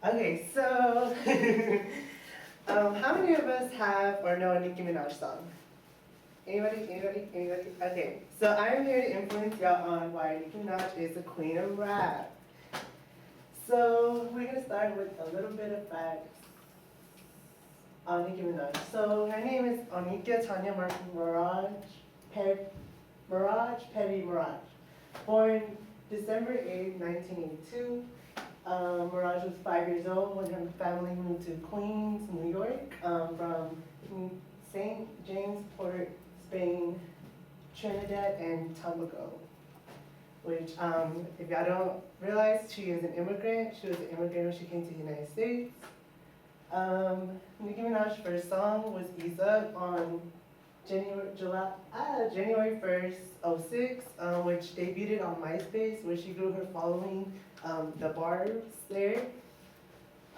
Okay, so how many of us have or know a Nicki Manaj song? Anybody? Anybody? Anybody? Okay, so I'm here to influence y'all on why Nicki Manaj is the queen of rap. So we're gonna start with a little bit of facts on Nicki Minaj. So her name is Onika Tanya Mirage Petty Mirage. Born December 8, 1982. Mirage was 5 years old when her family moved to Queens, New York, from St. James, Port, Spain, Trinidad, and Tobago. Which, if y'all don't realize, she is an immigrant. She was an immigrant when she came to the United States. Nicki Minaj's first song was Ease Up on January 1st, 06, which debuted on MySpace, where she grew her following, the bars there.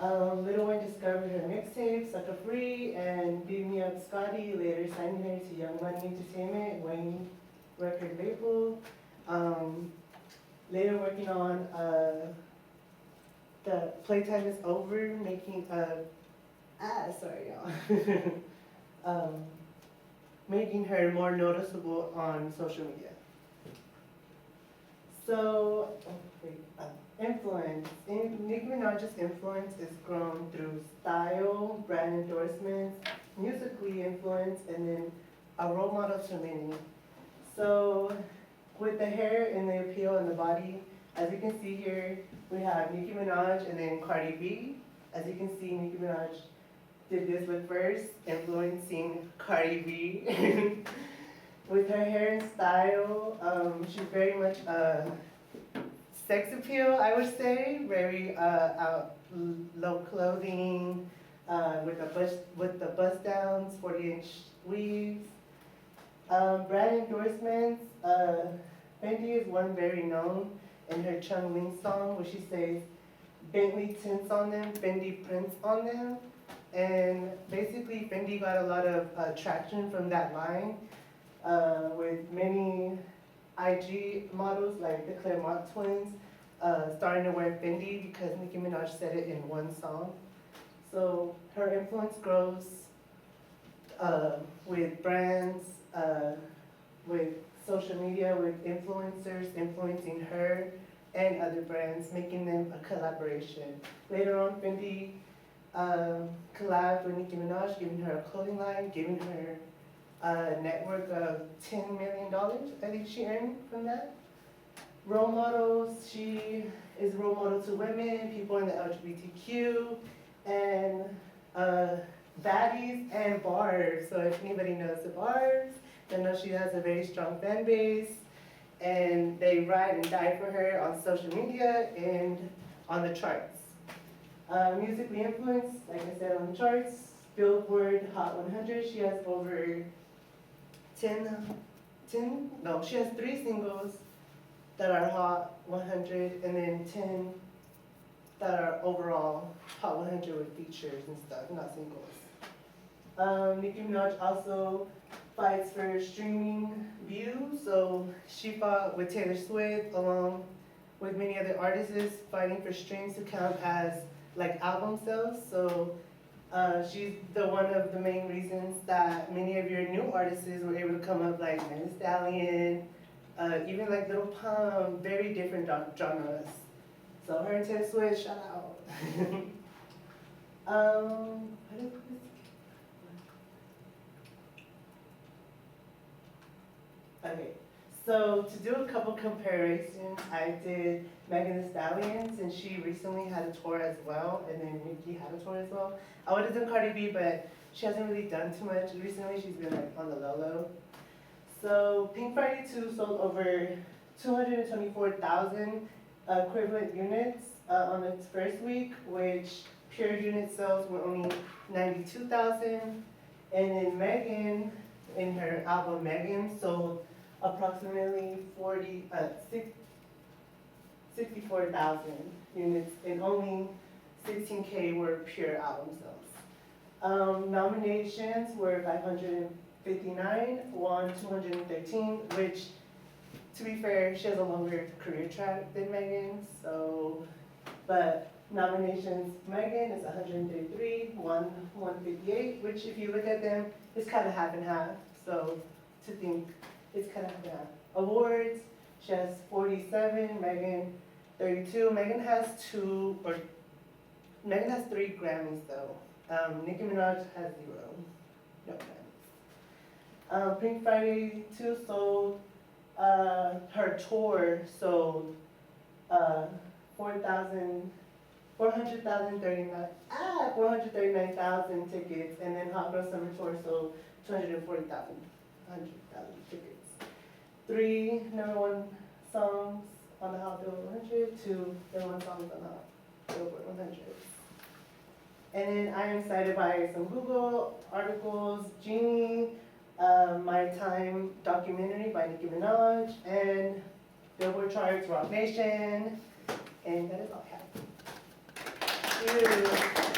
Lil Wayne discovered her mixtape, Sucker Free, and Beat Me Up Scotty, later signing her to Young Money Entertainment, Wayne record label. Later working on the Playtime is Over, making sorry y'all. Making her more noticeable on social media. So, influence. Nicki Minaj's influence is grown through style, brand endorsements, musically influence, and then a role model to many. So, with the hair and the appeal and the body, as you can see here, we have Nicki Minaj and then Cardi B. As you can see, Nicki Minaj did this look first, influencing Cardi B. With her hair and style, she's very much sex appeal, I would say. Very low clothing, with the bust downs, 40-inch weaves. Brand endorsements. Fendi is one very known in her Chung Ling song, where she says, "Bentley tints on them, Fendi prints on them." And basically, Fendi got a lot of traction from that line, with many IG models like the Claremont twins starting to wear Fendi because Nicki Minaj said it in one song. So her influence grows with brands, with social media, with influencers influencing her and other brands, making them a collaboration. Later on, Fendi collabed with Nicki Minaj, giving her a clothing line, giving her a network of $10 million, I think she earned from that. Role models, she is a role model to women, people in the LGBTQ, and baddies and bars. So if anybody knows the bars, they know she has a very strong fan base, and they ride and die for her on social media and on the charts. Musically influenced, like I said, on the charts, Billboard Hot 100, she has over she has 3 singles that are Hot 100, and then 10 that are overall Hot 100 with features and stuff, not singles. Nicki Minaj also fights for streaming views, so she fought with Taylor Swift along with many other artists fighting for streams to count as like album sales. So she's one of the main reasons that many of your new artists were able to come up, like Megan Thee Stallion, even like Lil Pump, very different genres. So her and Taylor Swift, shout out. Okay, so to do a couple comparisons, I did Megan Thee Stallion, since she recently had a tour as well, and then Nicki had a tour as well. I would have done Cardi B, but she hasn't really done too much recently. She's been like on the low. So Pink Friday 2 sold over 224,000 equivalent units on its first week, which pure unit sales were only 92,000. And then Megan, in her album Megan, sold approximately 64,000 units, and only 16K were pure album sales. Nominations were 559, won 213, which, to be fair, she has a longer career track than Megan, so, but Nominations, Megan is 133, 158, which if you look at them, it's kind of half and half. So to think, it's kind of half and half. Awards, she has 47, Megan 32. Megan has 3 Grammys though. Nicki Manaj has 0. No Grammys. Pink Friday 2 sold, her tour sold 439,000 tickets, and then Hot Girl Summer Tour sold 240,000 tickets. 3 #1 songs on the Hot Billboard 100, 2 #1 songs on the Hot Billboard 100. And then I am cited by some Google articles, Genie, My Time documentary by Nicki Manaj, and Billboard charts, Rock Nation, and that is all I have. Thank you.